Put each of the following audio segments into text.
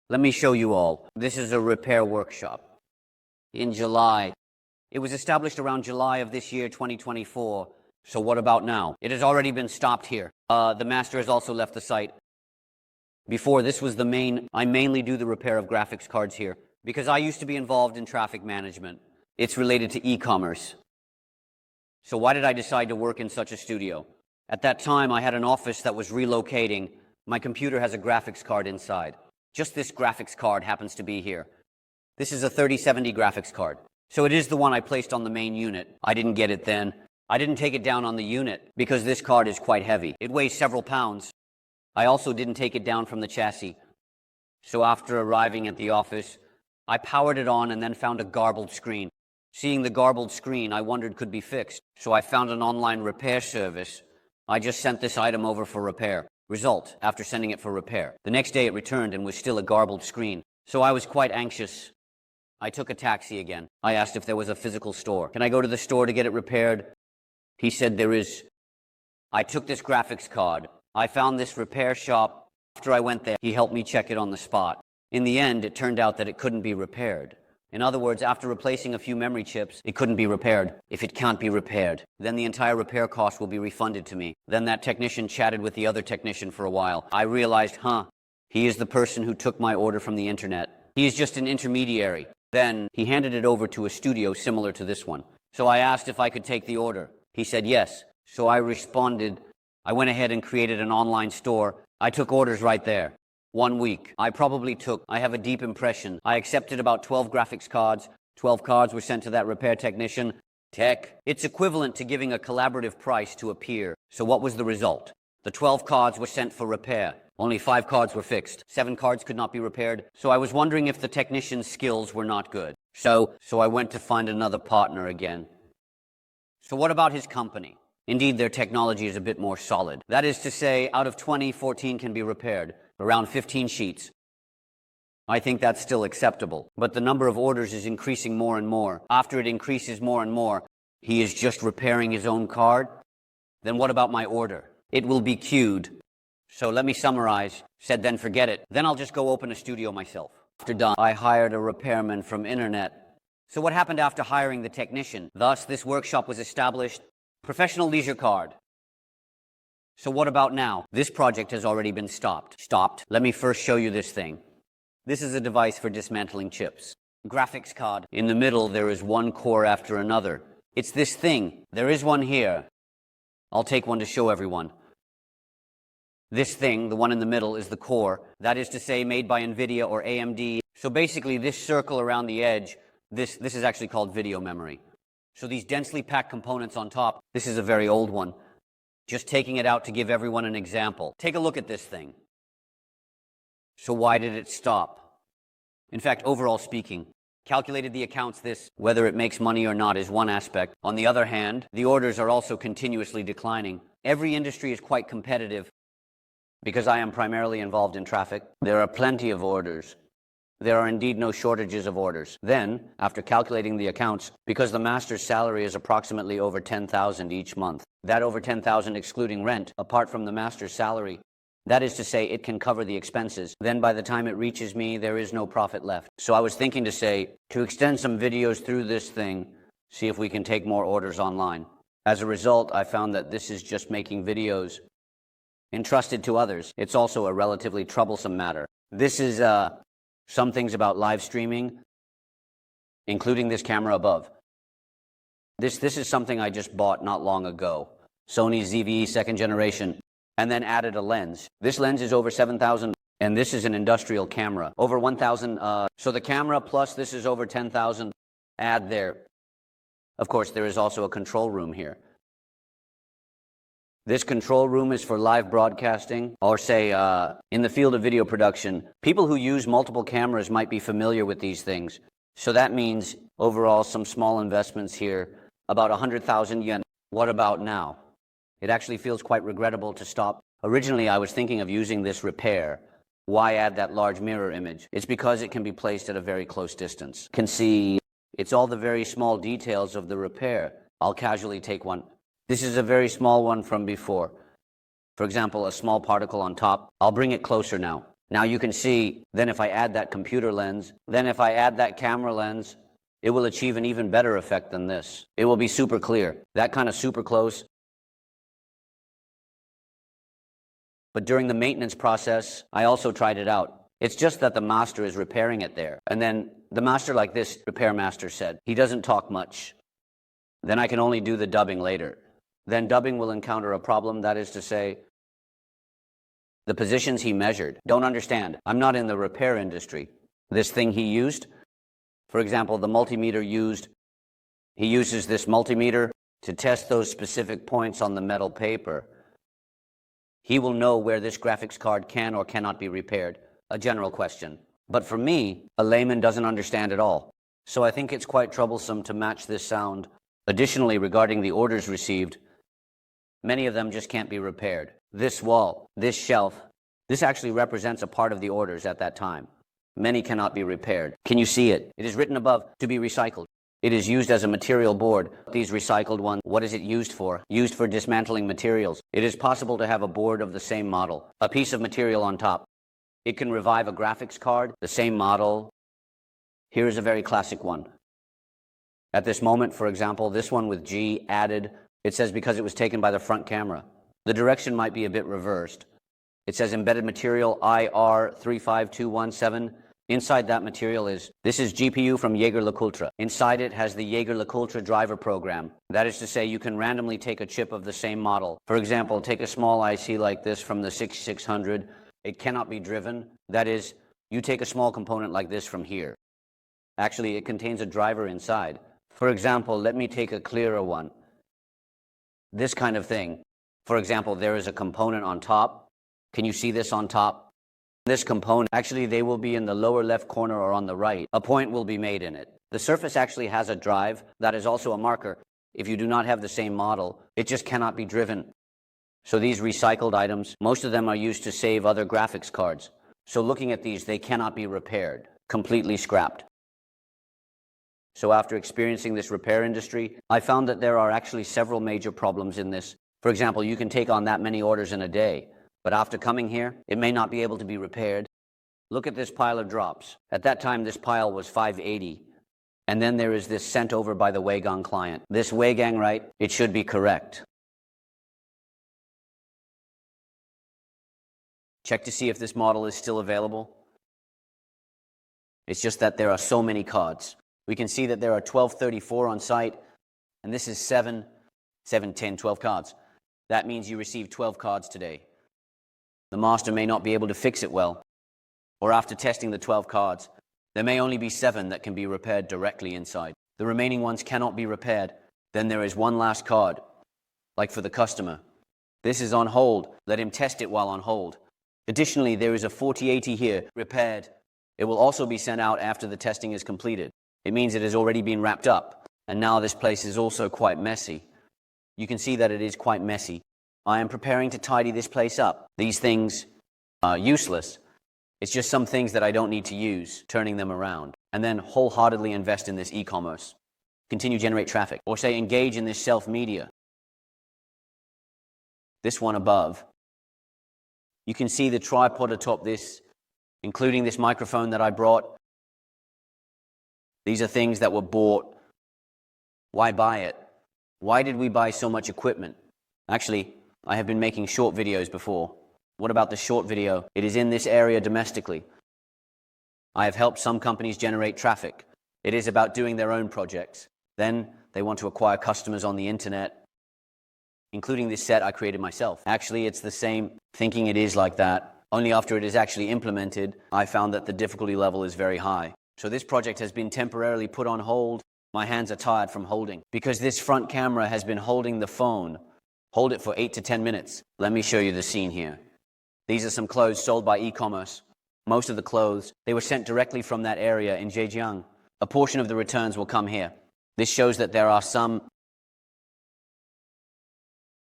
Let me show you all. This is a repair workshop. In July. It was established around July of this year, 2024. So what about now? It has already been stopped here. The master has also left the site. Before, this was I mainly do the repair of graphics cards here because I used to be involved in traffic management. It's related to e-commerce. So why did I decide to work in such a studio? At that time, I had an office that was relocating. My computer has a graphics card inside. Just this graphics card happens to be here. This is a 3070 graphics card. So it is the one I placed on the main unit. I didn't get it then. I didn't take it down on the unit because this card is quite heavy. It weighs several pounds. I also didn't take it down from the chassis. So after arriving at the office, I powered it on and then found a garbled screen. Seeing the garbled screen, I wondered could be fixed. So I found an online repair service. I just sent this item over for repair. Result, after sending it for repair. The next day it returned and was still a garbled screen. So I was quite anxious. I took a taxi again. I asked if there was a physical store. Can I go to the store to get it repaired? He said there is. I took this graphics card. I found this repair shop. After I went there, he helped me check it on the spot. In the end, it turned out that it couldn't be repaired. In other words, after replacing a few memory chips, it couldn't be repaired. If it can't be repaired, then the entire repair cost will be refunded to me. Then that technician chatted with the other technician for a while. I realized, he is the person who took my order from the internet. He is just an intermediary. Then he handed it over to a studio similar to this one. So I asked if I could take the order. He said yes. So I responded. I went ahead and created an online store. I took orders right there. 1 week. I have a deep impression. I accepted about 12 graphics cards. 12 cards were sent to that repair technician. It's equivalent to giving a collaborative price to a peer. So what was the result? The 12 cards were sent for repair. Only 5 cards were fixed. 7 cards could not be repaired. So I was wondering if the technician's skills were not good. So I went to find another partner again. So what about his company? Indeed, their technology is a bit more solid. That is to say, out of 20, 14 can be repaired. Around 15 sheets. I think that's still acceptable. But the number of orders is increasing more and more. After it increases more and more, he is just repairing his own card? Then what about my order? It will be queued. So let me summarize. Said then forget it. Then I'll just go open a studio myself. After done, I hired a repairman from internet. So what happened after hiring the technician? Thus, this workshop was established. Professional leisure card. So what about now? This project has already been stopped. Let me first show you this thing. This is a device for dismantling chips. Graphics card. In the middle, there is one core after another. It's this thing. There is one here. I'll take one to show everyone. This thing, the one in the middle, is the core. That is to say, made by Nvidia or AMD. So basically, this circle around the edge, this is actually called video memory. So these densely packed components on top, this is a very old one. Just taking it out to give everyone an example. Take a look at this thing. So why did it stop? In fact, overall speaking, calculated the accounts whether it makes money or not is one aspect. On the other hand, the orders are also continuously declining. Every industry is quite competitive. Because I am primarily involved in traffic, there are plenty of orders. There are indeed no shortages of orders. Then, after calculating the accounts, because the master's salary is approximately over $10,000 each month, that over $10,000 excluding rent, apart from the master's salary, that is to say it can cover the expenses. Then by the time it reaches me, there is no profit left. So I was thinking to extend some videos through this thing, see if we can take more orders online. As a result, I found that this is just making videos entrusted to others. It's also a relatively troublesome matter. This is some things about live streaming, including this camera above. This is something I just bought not long ago. Sony ZV-E 2nd generation, and then added a lens. This lens is over 7,000, and this is an industrial camera. Over 1,000, so the camera plus this is over 10,000. Add there. Of course, there is also a control room here. This control room is for live broadcasting, or say, in the field of video production. People who use multiple cameras might be familiar with these things. So that means, overall, some small investments here, about 100,000 yen. What about now? It actually feels quite regrettable to stop. Originally, I was thinking of using this repair. Why add that large mirror image? It's because it can be placed at a very close distance. Can see, it's all the very small details of the repair. I'll casually take one. This is a very small one from before. For example, a small particle on top. I'll bring it closer now. Now you can see, then if I add that computer lens, then if I add that camera lens, it will achieve an even better effect than this. It will be super clear, that kind of super close. But during the maintenance process, I also tried it out. It's just that the master is repairing it there. And then the master, like this repair master said, he doesn't talk much. Then I can only do the dubbing later. Then dubbing will encounter a problem, that is to say, the positions he measured. Don't understand. I'm not in the repair industry. This thing he used, for example, the multimeter he uses this multimeter to test those specific points on the metal paper. He will know where this graphics card can or cannot be repaired. A general question. But for me, a layman doesn't understand at all. So I think it's quite troublesome to match this sound. Additionally, regarding the orders received, many of them just can't be repaired. This wall, this shelf, this actually represents a part of the orders at that time. Many cannot be repaired. Can you see it? It is written above, to be recycled. It is used as a material board. These recycled ones, what is it used for? Used for dismantling materials. It is possible to have a board of the same model, a piece of material on top. It can revive a graphics card, the same model. Here is a very classic one. At this moment, for example, this one with G added, it says because it was taken by the front camera. The direction might be a bit reversed. It says embedded material IR35217. Inside that material this is GPU from Jaeger-LeCoultre. Inside it has the Jaeger-LeCoultre driver program. That is to say, you can randomly take a chip of the same model. For example, take a small IC like this from the 6600. It cannot be driven. That is, you take a small component like this from here. Actually, it contains a driver inside. For example, let me take a clearer one. This kind of thing. For example, there is a component on top. Can you see this on top? This component, actually they will be in the lower left corner or on the right. A point will be made in it. The surface actually has a drive. That is also a marker. If you do not have the same model, it just cannot be driven. So these recycled items, most of them are used to save other graphics cards. So looking at these, they cannot be repaired, completely scrapped. So after experiencing this repair industry, I found that there are actually several major problems in this. For example, you can take on that many orders in a day, but after coming here, it may not be able to be repaired. Look at this pile of drops. At that time, this pile was 580. And then there is this sent over by the Weigang client. This Weigang, right? It should be correct. Check to see if this model is still available. It's just that there are so many cards. We can see that there are 1234 on site, and this is 7, 10, 12 cards. That means you received 12 cards today. The master may not be able to fix it well, or after testing the 12 cards, there may only be 7 that can be repaired directly inside. The remaining ones cannot be repaired. Then there is one last card, like for the customer. This is on hold. Let him test it while on hold. Additionally, there is a 4080 here, repaired. It will also be sent out after the testing is completed. It means it has already been wrapped up, and now this place is also quite messy. You can see that it is quite messy. I am preparing to tidy this place up. These things are useless. It's just some things that I don't need to use, turning them around, and then wholeheartedly invest in this e-commerce. Continue generate traffic, or say engage in this self-media. This one above. You can see the tripod atop this, including this microphone that I brought. These are things that were bought. Why buy it? Why did we buy so much equipment? Actually, I have been making short videos before. What about the short video? It is in this area domestically. I have helped some companies generate traffic. It is about doing their own projects. Then they want to acquire customers on the internet, including this set I created myself. Actually, it's the same, thinking it is like that. Only after it is actually implemented, I found that the difficulty level is very high. So this project has been temporarily put on hold. My hands are tired from holding because this front camera has been holding the phone. Hold it for 8 to 10 minutes. Let me show you the scene here. These are some clothes sold by e-commerce. Most of the clothes, they were sent directly from that area in Zhejiang. A portion of the returns will come here. This shows that there are some,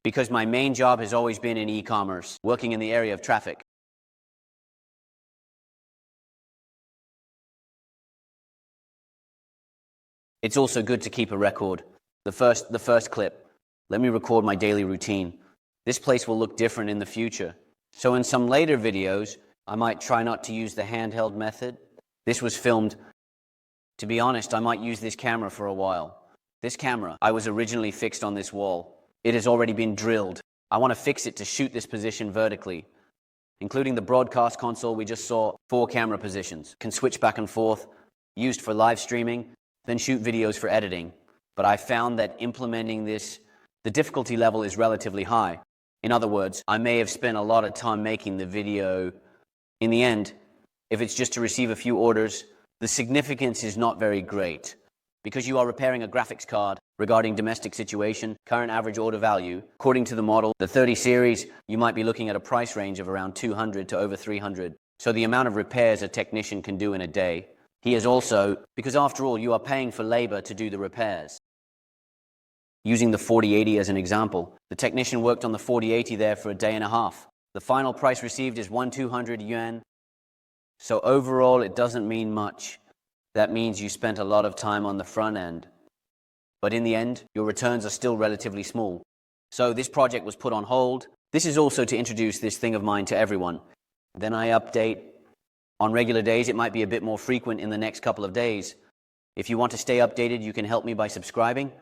because my main job has always been in e-commerce, working in the area of traffic. It's also good to keep a record. The first clip. Let me record my daily routine. This place will look different in the future. So in some later videos, I might try not to use the handheld method. This was filmed. To be honest, I might use this camera for a while. This camera, I was originally fixed on this wall. It has already been drilled. I want to fix it to shoot this position vertically. Including the broadcast console, we just saw 4 camera positions. Can switch back and forth, used for live streaming, then shoot videos for editing. But I found that implementing this, the difficulty level is relatively high. In other words, I may have spent a lot of time making the video. In the end, if it's just to receive a few orders, the significance is not very great. Because you are repairing a graphics card regarding domestic situation, current average order value, according to the model, the 30 series, you might be looking at a price range of around 200 to over 300. So the amount of repairs a technician can do in a day. He is also, because after all, you are paying for labor to do the repairs. Using the 4080 as an example, the technician worked on the 4080 there for a day and a half. The final price received is 1,200 yuan. So overall, it doesn't mean much. That means you spent a lot of time on the front end. But in the end, your returns are still relatively small. So this project was put on hold. This is also to introduce this thing of mine to everyone. Then I update. On regular days, it might be a bit more frequent in the next couple of days. If you want to stay updated, you can help me by subscribing.